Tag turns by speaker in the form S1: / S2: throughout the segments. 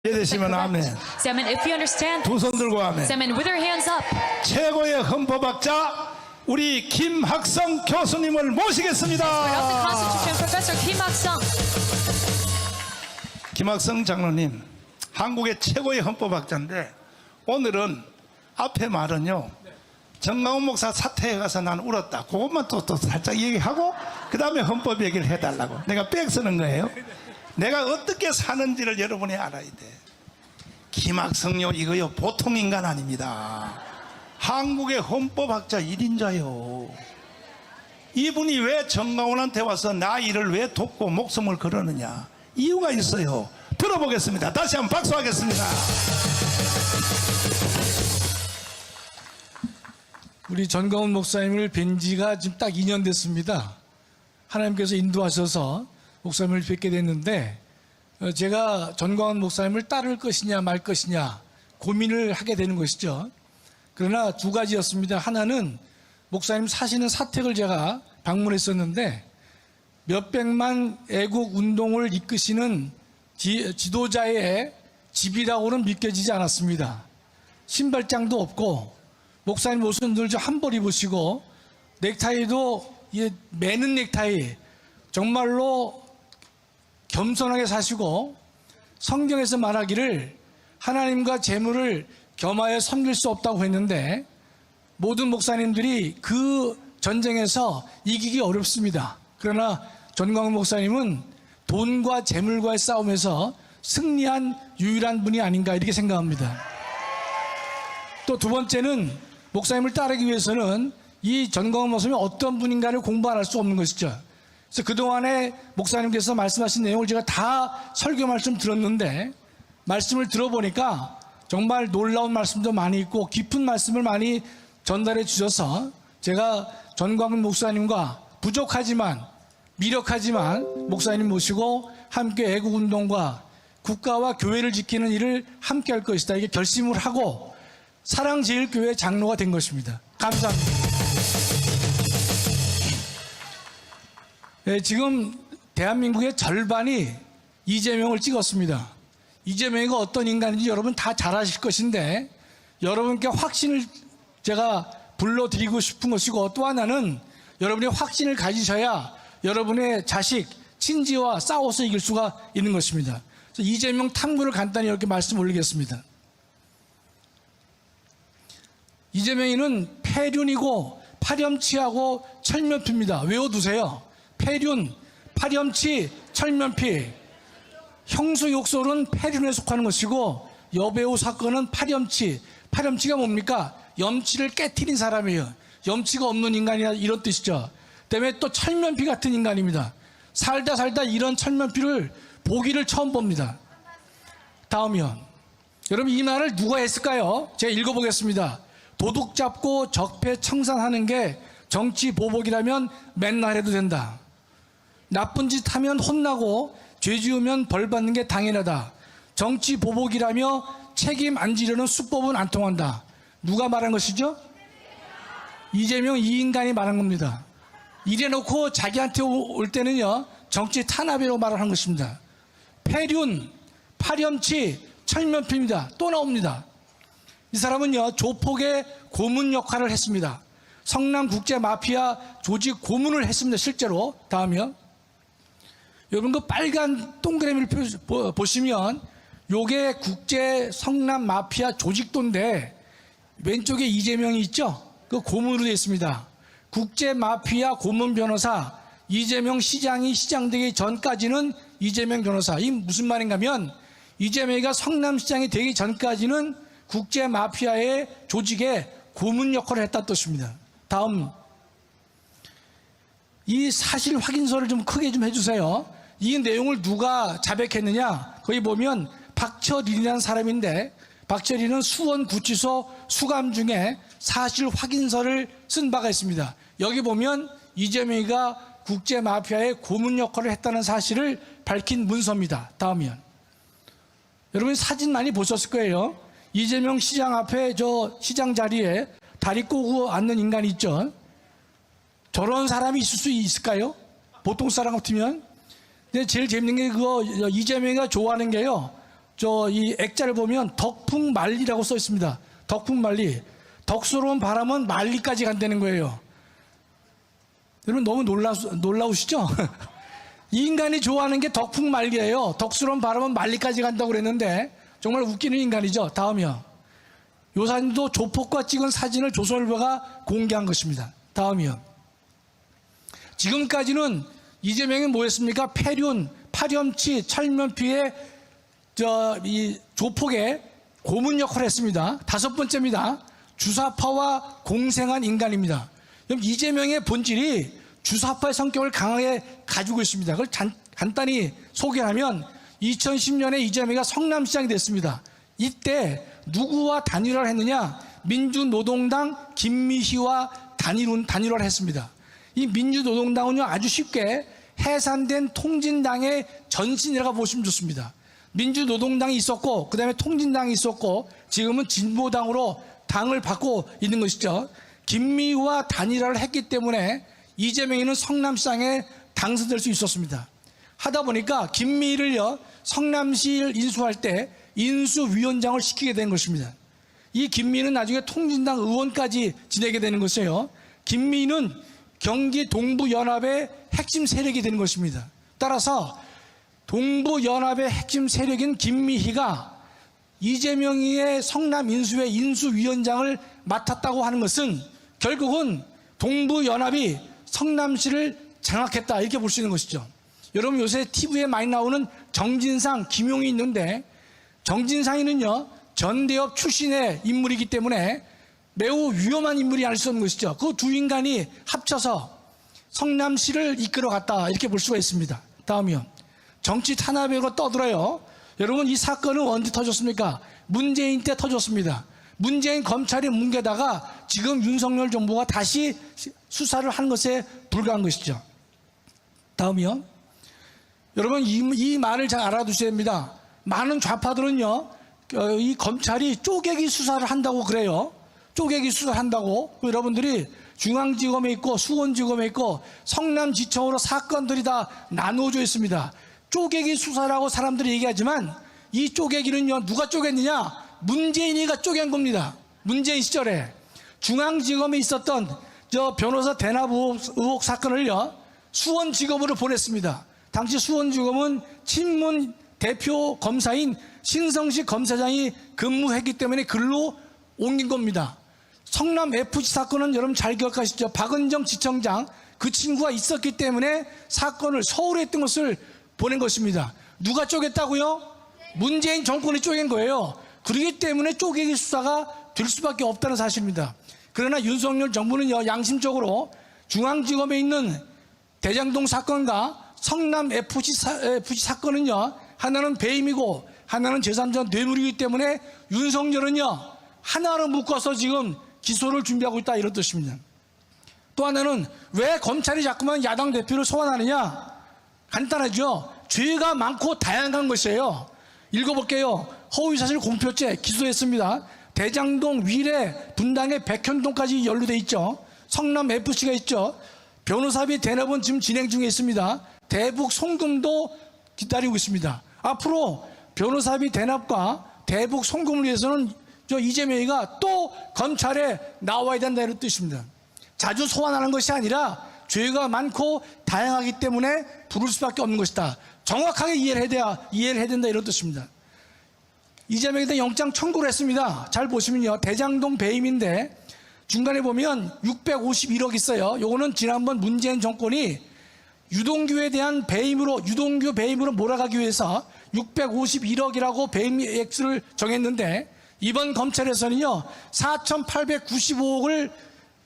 S1: 이해되시면 아멘.
S2: Say amen if you understand.
S1: 두 손 들고 아멘.
S2: Say amen with your hands up.
S1: 최고의 헌법학자 우리 김학성 교수님을
S2: Of the
S1: 모시겠습니다.
S2: Constitution, Professor Kim Hak-sung.
S1: 김학성 장로님, 한국의 최고의 헌법학자인데 오늘은 앞에 말은요, 정강훈 목사 사퇴에 가서 난 울었다. 그것만 또 살짝 얘기하고 그 다음에 헌법 얘기를 해달라고. 내가 빽 쓰는 거예요. 내가 어떻게 사는지를 여러분이 알아야 돼. 김학성요, 이거요 보통 인간 아닙니다. 한국의 헌법학자 1인자요. 이분이 왜 정강훈한테 와서 나 일을 왜 돕고 목숨을 걸었느냐, 이유가 있어요. 들어보겠습니다. 다시 한번 박수하겠습니다.
S3: 우리 전광훈 목사님을 뵌 지가 지금 딱 2년 됐습니다. 하나님께서 인도하셔서 목사님을 뵙게 됐는데, 제가 전광훈 목사님을 따를 것이냐 말 것이냐 고민을 하게 되는 것이죠. 그러나 두 가지였습니다. 하나는 목사님 사시는 사택을 제가 방문했었는데, 몇백만 애국 운동을 이끄시는 지도자의 집이라고는 믿겨지지 않았습니다. 신발장도 없고, 목사님 옷은 늘 한벌 입으시고, 넥타이도 매는 넥타이, 정말로 겸손하게 사시고, 성경에서 말하기를 하나님과 재물을 겸하여 섬길 수 없다고 했는데, 모든 목사님들이 그 전쟁에서 이기기 어렵습니다. 그러나 전광훈 목사님은 돈과 재물과의 싸움에서 승리한 유일한 분이 아닌가, 이렇게 생각합니다. 또 두 번째는 목사님을 따르기 위해서는 이 전광훈 목사님이 어떤 분인가를 공부 안 할 수 없는 것이죠. 그래서 그동안에 목사님께서 말씀하신 내용을 제가 다 설교 말씀 들었는데, 말씀을 들어보니까 정말 놀라운 말씀도 많이 있고 깊은 말씀을 많이 전달해 주셔서, 제가 전광훈 목사님과 부족하지만 미력하지만 목사님 모시고 함께 애국운동과 국가와 교회를 지키는 일을 함께 할 것이다, 이게 결심을 하고 사랑제일교회 장로가 된 것입니다. 감사합니다. 네, 지금 대한민국의 절반이 이재명을 찍었습니다. 이재명이가 어떤 인간인지 여러분 다 잘 아실 것인데, 여러분께 확신을 제가 불러드리고 싶은 것이고, 또 하나는 여러분이 확신을 가지셔야 여러분의 자식, 친지와 싸워서 이길 수가 있는 것입니다. 그래서 이재명 탐구를 간단히 이렇게 말씀 올리겠습니다. 이재명이는 폐륜이고 파렴치하고 철면피입니다. 외워두세요. 폐륜, 파렴치, 철면피. 형수 욕설은 폐륜에 속하는 것이고, 여배우 사건은 파렴치. 파렴치가 뭡니까? 염치를 깨트린 사람이에요. 염치가 없는 인간이라, 이런 뜻이죠. 그다음에 또 철면피 같은 인간입니다. 살다 이런 철면피를 보기를 처음 봅니다. 다음이요. 여러분, 이 말을 누가 했을까요? 제가 읽어보겠습니다. 도둑 잡고 적폐 청산하는 게 정치 보복이라면 맨날 해도 된다. 나쁜 짓 하면 혼나고 죄 지으면 벌 받는 게 당연하다. 정치 보복이라며 책임 안 지려는 수법은 안 통한다. 누가 말한 것이죠? 이재명, 이 인간이 말한 겁니다. 이래놓고 자기한테 올 때는요, 정치 탄압이라고 말을 한 것입니다. 폐륜, 파렴치, 철면피입니다. 또 나옵니다. 이 사람은요, 조폭의 고문 역할을 했습니다. 성남국제 마피아 조직 고문을 했습니다. 실제로. 다음이요. 여러분, 그 빨간 동그라미를 보시면 요게 국제 성남 마피아 조직도인데, 왼쪽에 이재명이 있죠? 그 고문으로 되어 있습니다. 국제 마피아 고문 변호사, 이재명 시장이 시장되기 전까지는 이재명 변호사. 이 무슨 말인가 하면, 이재명이가 성남시장이 되기 전까지는 국제 마피아의 조직에 고문 역할을 했다는 뜻입니다. 다음, 이 사실 확인서를 좀 크게 좀 해주세요. 이 내용을 누가 자백했느냐, 거기 보면 박철인이라는 사람인데, 박철인은 수원구치소 수감 중에 사실 확인서를 쓴 바가 있습니다. 여기 보면 이재명이가 국제 마피아의 고문 역할을 했다는 사실을 밝힌 문서입니다. 다음이요. 여러분, 사진 많이 보셨을 거예요. 이재명 시장 앞에 저 시장 자리에 다리 꼬고 앉는 인간이 있죠. 저런 사람이 있을 수 있을까요? 보통 사람 같으면. 근데 제일 재밌는 게 그거 이재명이가 좋아하는 게요, 이 액자를 보면 덕풍만리라고 써 있습니다. 덕풍만리. 덕스러운 바람은 만리까지 간다는 거예요. 여러분 너무 놀라우시죠? 이 인간이 좋아하는 게 덕풍만리예요. 덕스러운 바람은 만리까지 간다고 그랬는데 정말 웃기는 인간이죠. 다음이요. 요 사진도 조폭과 찍은 사진을 조선일보가 공개한 것입니다. 다음이요. 지금까지는 이재명이 뭐였습니까? 폐륜, 파렴치, 철면피의 이 조폭의 고문 역할을 했습니다. 다섯 번째입니다. 주사파와 공생한 인간입니다. 그럼 이재명의 본질이 주사파의 성격을 강하게 가지고 있습니다. 그걸 간단히 소개하면 2010년에 이재명이가 성남시장이 됐습니다. 이때 누구와 단일화를 했느냐? 민주노동당 김미희와 단일화를 했습니다. 이 민주노동당은요 아주 쉽게 해산된 통진당의 전신이라고 보시면 좋습니다. 민주노동당이 있었고 그 다음에 통진당이 있었고 지금은 진보당으로 당을 받고 있는 것이죠. 김미희와 단일화를 했기 때문에 이재명이는 성남시장에 당선될 수 있었습니다. 하다 보니까 김미희를요 성남시를 인수할 때 인수위원장을 시키게 된 것입니다. 이 김미희는 나중에 통진당 의원까지 지내게 되는 것이에요. 김미희는 경기 동부연합의 핵심 세력이 되는 것입니다. 따라서 동부연합의 핵심 세력인 김미희가 이재명이의 성남 인수의 인수위원장을 맡았다고 하는 것은 결국은 동부연합이 성남시를 장악했다 이렇게 볼 수 있는 것이죠. 여러분 요새 TV에 많이 나오는 정진상, 김용이 있는데 정진상이는요 전대협 출신의 인물이기 때문에 매우 위험한 인물이 아닐 수 없는 것이죠. 그 두 인간이 합쳐서 성남시를 이끌어갔다 이렇게 볼 수가 있습니다. 다음이요. 정치 탄압으로 떠들어요. 여러분 이 사건은 언제 터졌습니까? 문재인 때 터졌습니다. 문재인 검찰이 뭉개다가 지금 윤석열 정부가 다시 수사를 한 것에 불과한 것이죠. 다음이요. 여러분 이 말을 잘 알아두셔야 됩니다. 많은 좌파들은요 이 검찰이 쪼개기 수사를 한다고 그래요. 쪼개기 수사를 한다고. 여러분들이 중앙지검에 있고 수원지검에 있고 성남지청으로 사건들이 다 나누어져 있습니다. 쪼개기 수사라고 사람들이 얘기하지만 이 쪼개기는요 누가 쪼갰느냐? 문재인이가 쪼갠 겁니다. 문재인 시절에 중앙지검에 있었던 변호사 대납 의혹 사건을요 수원지검으로 보냈습니다. 당시 수원지검은 친문 대표 검사인 신성식 검사장이 근무했기 때문에 글로 옮긴 겁니다. 성남 FC 사건은 여러분 잘 기억하시죠? 박은정 지청장 그 친구가 있었기 때문에 사건을 서울에 했던 것을 보낸 것입니다. 누가 쪼갰다고요? 문재인 정권이 쪼갠 거예요. 그렇기 때문에 쪼개기 수사가 될 수밖에 없다는 사실입니다. 그러나 윤석열 정부는요 양심적으로 중앙지검에 있는 대장동 사건과 성남 FC 사건은요 하나는 배임이고 하나는 제3자 뇌물이기 때문에 윤석열은요 하나로 묶어서 지금 기소를 준비하고 있다 이런 뜻입니다. 또 하나는 왜 검찰이 자꾸만 야당 대표를 소환하느냐? 간단하죠. 죄가 많고 다양한 것이에요. 읽어볼게요. 허위사실 공표죄 기소했습니다. 대장동, 위례, 분당에 백현동까지 연루돼 있죠. 성남 FC가 있죠. 변호사비 대납은 지금 진행 중에 있습니다. 대북 송금도 기다리고 있습니다. 앞으로 변호사비 대납과 대북 송금을 위해서는 이재명이가 또 검찰에 나와야 된다 이런 뜻입니다. 자주 소환하는 것이 아니라 죄가 많고 다양하기 때문에 부를 수밖에 없는 것이다. 정확하게 이해를 해야 된다 이런 뜻입니다. 이재명에 대한 영장 청구를 했습니다. 잘 보시면요. 대장동 배임인데 중간에 보면 651억 있어요. 요거는 지난번 문재인 정권이 유동규에 대한 유동규 배임으로 몰아가기 위해서 651억이라고 배임 액수를 정했는데 이번 검찰에서는요 4,895억을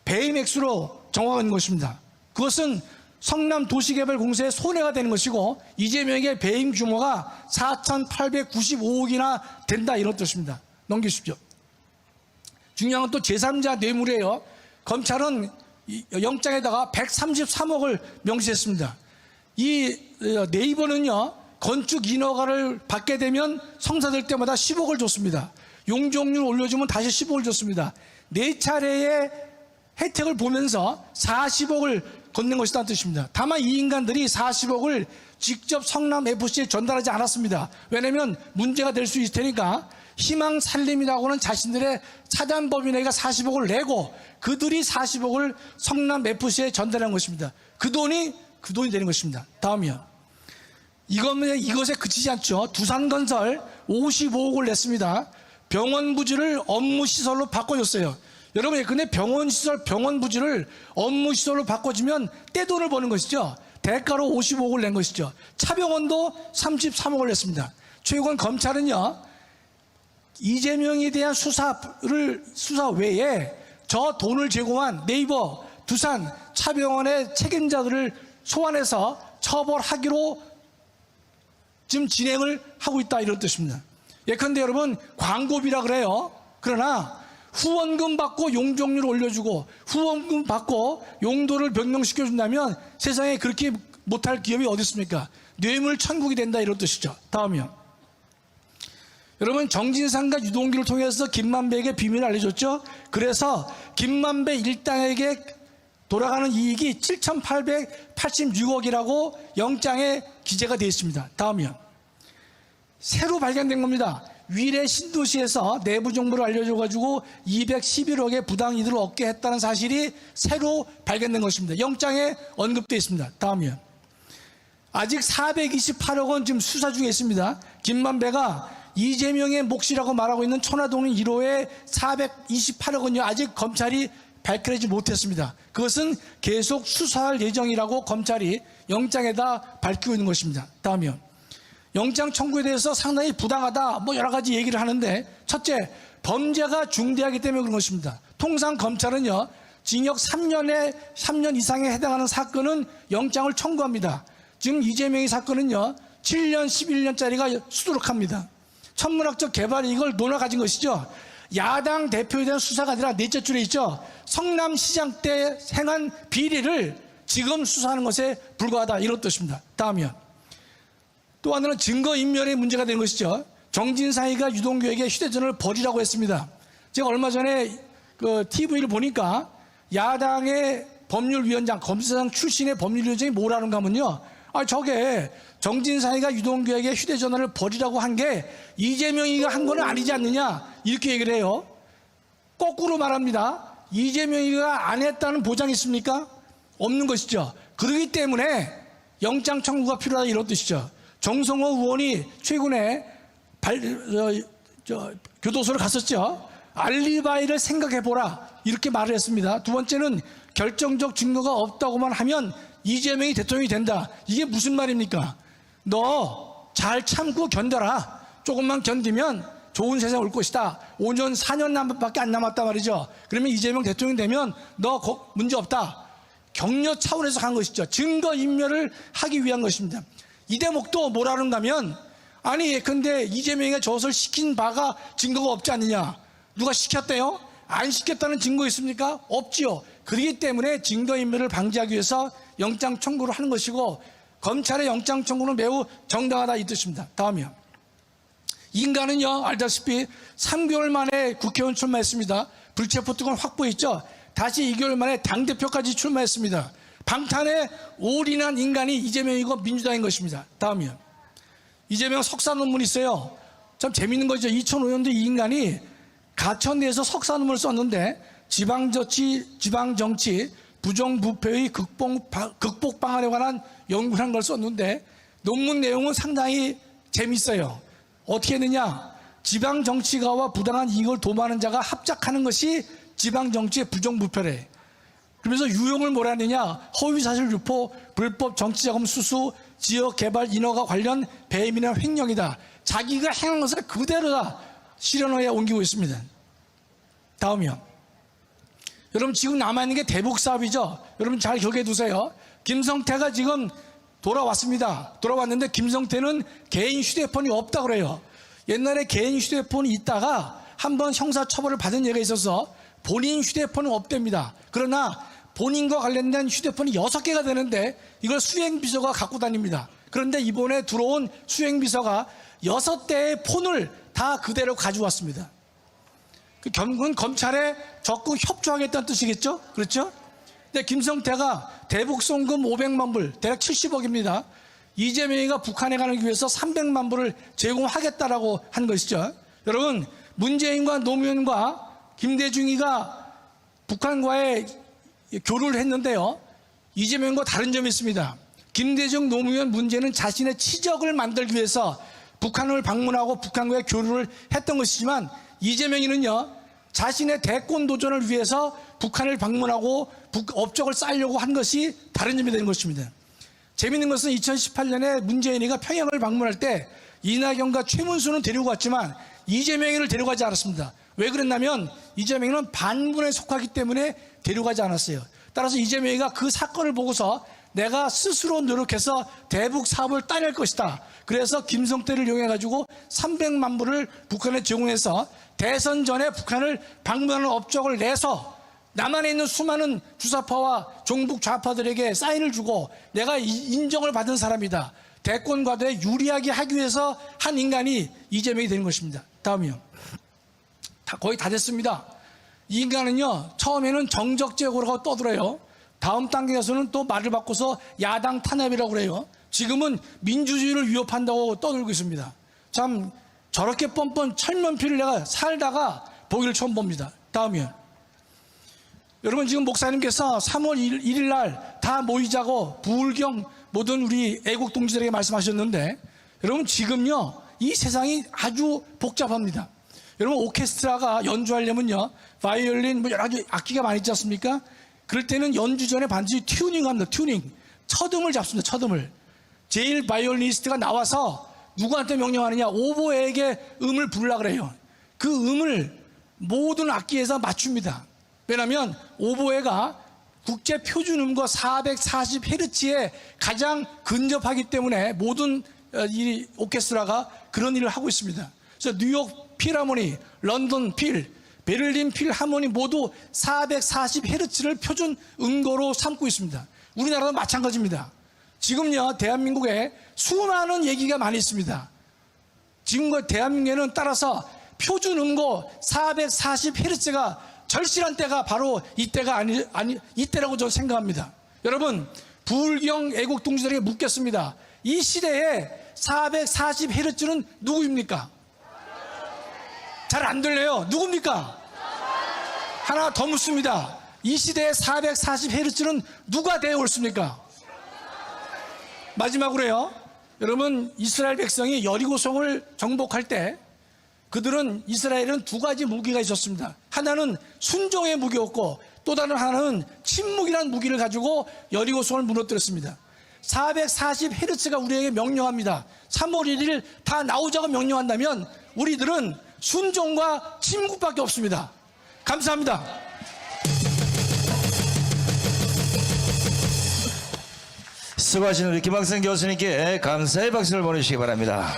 S3: 배임 액수로 정하는 것입니다. 그것은 성남도시개발공사의 손해가 되는 것이고 이재명의 배임 규모가 4,895억이나 된다 이런 뜻입니다. 넘기십시오. 중요한 건 또 제3자 뇌물이에요. 검찰은 영장에다가 133억을 명시했습니다. 이 네이버는요 건축 인허가를 받게 되면 성사될 때마다 10억을 줬습니다. 용적률 올려주면 다시 10억을 줬습니다. 4차례의 혜택을 보면서 40억을 걷는 것이라는 뜻입니다. 다만 이 인간들이 40억을 직접 성남FC에 전달하지 않았습니다. 왜냐하면 문제가 될 수 있을 테니까 희망살림이라고는 자신들의 사단법인회가 40억을 내고 그들이 40억을 성남FC에 전달한 것입니다. 그 돈이 되는 것입니다. 다음이요. 이것에 그치지 않죠. 두산건설 55억을 냈습니다. 병원 부지를 업무시설로 바꿔줬어요. 여러분, 근데 병원 부지를 업무시설로 바꿔주면 떼돈을 버는 것이죠. 대가로 55억을 낸 것이죠. 차병원도 33억을 냈습니다. 최고원 검찰은요, 이재명에 대한 수사 외에 저 돈을 제공한 네이버, 두산, 차병원의 책임자들을 소환해서 처벌하기로 지금 진행을 하고 있다, 이런 뜻입니다. 예컨대 여러분, 광고비라 그래요. 그러나 후원금 받고 용적률을 올려주고 후원금 받고 용도를 변경시켜준다면 세상에 그렇게 못할 기업이 어디 있습니까? 뇌물 천국이 된다, 이런 뜻이죠. 다음이요. 여러분, 정진상과 유동규를 통해서 김만배에게 비밀을 알려줬죠. 그래서 김만배 일당에게 돌아가는 이익이 7,886억이라고 영장에 기재가 되어 있습니다. 다음이요. 새로 발견된 겁니다. 위례 신도시에서 내부 정보를 알려줘가지고 211억의 부당 이득을 얻게 했다는 사실이 새로 발견된 것입니다. 영장에 언급되어 있습니다. 다음이요. 아직 428억 원 지금 수사 중에 있습니다. 김만배가 이재명의 몫이라고 말하고 있는 천화동 1호의 428억 원요, 아직 검찰이 밝혀내지 못했습니다. 그것은 계속 수사할 예정이라고 검찰이 영장에다 밝히고 있는 것입니다. 다음이요. 영장 청구에 대해서 상당히 부당하다, 여러 가지 얘기를 하는데, 첫째, 범죄가 중대하기 때문에 그런 것입니다. 통상 검찰은요, 징역 3년 이상에 해당하는 사건은 영장을 청구합니다. 지금 이재명의 사건은요, 7년, 11년짜리가 수두룩합니다. 천문학적 개발 이익을 논아 가진 것이죠. 야당 대표에 대한 수사가 아니라 넷째 줄에 있죠. 성남시장 때 행한 비리를 지금 수사하는 것에 불과하다, 이런 뜻입니다. 다음이요. 또 하나는 증거인멸의 문제가 되는 것이죠. 정진상이가 유동규에게 휴대전화를 버리라고 했습니다. 제가 얼마 전에 TV를 보니까 야당의 법률위원장, 검사장 출신의 법률위원장이 뭐라는가 하면요, 저게 정진상이가 유동규에게 휴대전화를 버리라고 한 게 이재명이가 한 건 아니지 않느냐, 이렇게 얘기를 해요. 거꾸로 말합니다. 이재명이가 안 했다는 보장이 있습니까? 없는 것이죠. 그렇기 때문에 영장 청구가 필요하다, 이런 뜻이죠. 정성호 의원이 최근에 교도소를 갔었죠. 알리바이를 생각해보라, 이렇게 말을 했습니다. 두 번째는 결정적 증거가 없다고만 하면 이재명이 대통령이 된다. 이게 무슨 말입니까? 너 잘 참고 견뎌라. 조금만 견디면 좋은 세상 올 것이다. 5년, 4년밖에 안 남았단 말이죠. 그러면 이재명 대통령이 되면 너 문제 없다. 격려 차원에서 간 것이죠. 증거인멸을 하기 위한 것입니다. 이 대목도 뭐라는가면, 아니 근데 이재명이가 저것을 시킨 바가 증거가 없지 않느냐. 누가 시켰대요? 안 시켰다는 증거 있습니까? 없지요. 그렇기 때문에 증거인멸을 방지하기 위해서 영장 청구를 하는 것이고, 검찰의 영장 청구는 매우 정당하다, 이 뜻입니다. 다음이요. 인간은요, 알다시피 3개월 만에 국회의원 출마했습니다. 불체포 특권 확보했죠. 다시 2개월 만에 당대표까지 출마했습니다. 방탄에 올인한 인간이 이재명이고 민주당인 것입니다. 다음이요. 이재명 석사 논문이 있어요. 참 재밌는 거죠. 2005년도 이 인간이 가천대에서 석사 논문을 썼는데, 지방정치 부정부패의 극복 방안에 관한 연구를 한 걸 썼는데, 논문 내용은 상당히 재밌어요. 어떻게 했느냐? 지방정치가와 부당한 이익을 도모하는 자가 합작하는 것이 지방정치의 부정부패래. 그러면서 유형을 뭐라 하느냐? 허위사실 유포, 불법 정치자금 수수, 지역개발 인허가 관련 배임이나 횡령이다. 자기가 행한 것을 그대로 다 실현하에 옮기고 있습니다. 다음이요. 여러분, 지금 남아있는 게 대북사업이죠. 여러분 잘 기억해 두세요. 김성태가 지금 돌아왔습니다. 돌아왔는데 김성태는 개인 휴대폰이 없다 그래요. 옛날에 개인 휴대폰이 있다가 한번 형사처벌을 받은 예가 있어서 본인 휴대폰은 없답니다. 그러나 본인과 관련된 휴대폰이 6개가 되는데 이걸 수행비서가 갖고 다닙니다. 그런데 이번에 들어온 수행비서가 6대의 폰을 다 그대로 가져왔습니다. 결국은 검찰에 적극 협조하겠다는 뜻이겠죠? 그렇죠? 근데 김성태가 대북송금 500만 불, 대략 70억입니다. 이재명이가 북한에 가기 위해서 300만 불을 제공하겠다라고 한 것이죠. 여러분, 문재인과 노무현과 김대중이가 북한과의 교류를 했는데요. 이재명과 다른 점이 있습니다. 김대중, 노무현, 문재인은 자신의 치적을 만들기 위해서 북한을 방문하고 북한과의 교류를 했던 것이지만 이재명이는요, 자신의 대권 도전을 위해서 북한을 방문하고 업적을 쌓으려고 한 것이 다른 점이 되는 것입니다. 재밌는 것은 2018년에 문재인이가 평양을 방문할 때 이낙연과 최문수는 데리고 갔지만 이재명이를 데려가지 않았습니다. 왜 그랬냐면 이재명이는 반군에 속하기 때문에 데려가지 않았어요. 따라서 이재명이가 그 사건을 보고서 내가 스스로 노력해서 대북 사업을 따낼 것이다. 그래서 김성태를 이용해가지고 300만 불을 북한에 제공해서 대선 전에 북한을 방문하는 업적을 내서 남한에 있는 수많은 주사파와 종북 좌파들에게 사인을 주고 내가 인정을 받은 사람이다. 대권과도에 유리하게 하기 위해서 한 인간이 이재명이 되는 것입니다. 다음이요. 거의 다 됐습니다. 이 인간은요, 처음에는 정적제고라고 떠들어요. 다음 단계에서는 또 말을 바꿔서 야당 탄압이라고 그래요. 지금은 민주주의를 위협한다고 떠들고 있습니다. 참 저렇게 뻔뻔 철면피를 내가 살다가 보기를 처음 봅니다. 다음이요. 여러분, 지금 목사님께서 3월 1일 날 다 모이자고 부울경 모든 우리 애국 동지들에게 말씀하셨는데, 여러분 지금요 이 세상이 아주 복잡합니다. 여러분, 오케스트라가 연주하려면요 바이올린 뭐 여러 가지 악기가 많이 있지 않습니까? 그럴 때는 연주 전에 반드시 튜닝합니다. 튜닝, 첫음을 잡습니다. 첫음을. 제일 바이올리니스트가 나와서 누구한테 명령하느냐, 오보에게 음을 부르라 그래요. 그 음을 모든 악기에서 맞춥니다. 왜냐하면 오보에가 국제 표준음과 440Hz에 가장 근접하기 때문에 모든 이 오케스트라가 그런 일을 하고 있습니다. 그래서 뉴욕 필하모니, 런던 필, 베를린 필하모니 모두 440Hz를 표준 음고로 삼고 있습니다. 우리나라도 마찬가지입니다. 지금요 대한민국에 수많은 얘기가 많이 있습니다. 지금 대한민국에는 따라서 표준 음고 440Hz가 절실한 때가 바로 이때가 이때라고 저는 생각합니다. 여러분, 부울경 애국 동지들에게 묻겠습니다. 이 시대에 440Hz는 누구입니까? 잘 안 들려요. 누굽니까? 하나 더 묻습니다. 이 시대에 440Hz는 누가 되어 옳습니까? 마지막으로요. 여러분, 이스라엘 백성이 여리고성을 정복할 때 그들은, 이스라엘은 두 가지 무기가 있었습니다. 하나는 순종의 무기였고 또 다른 하나는 침묵이라는 무기를 가지고 여리고성을 무너뜨렸습니다. 440Hz가 우리에게 명령합니다. 3월 1일 다 나오자고 명령한다면 우리들은 순종과 침묵밖에 없습니다. 감사합니다.
S4: 수고하신 우리 김학생 교수님께 감사의 박수를 보내주시기 바랍니다.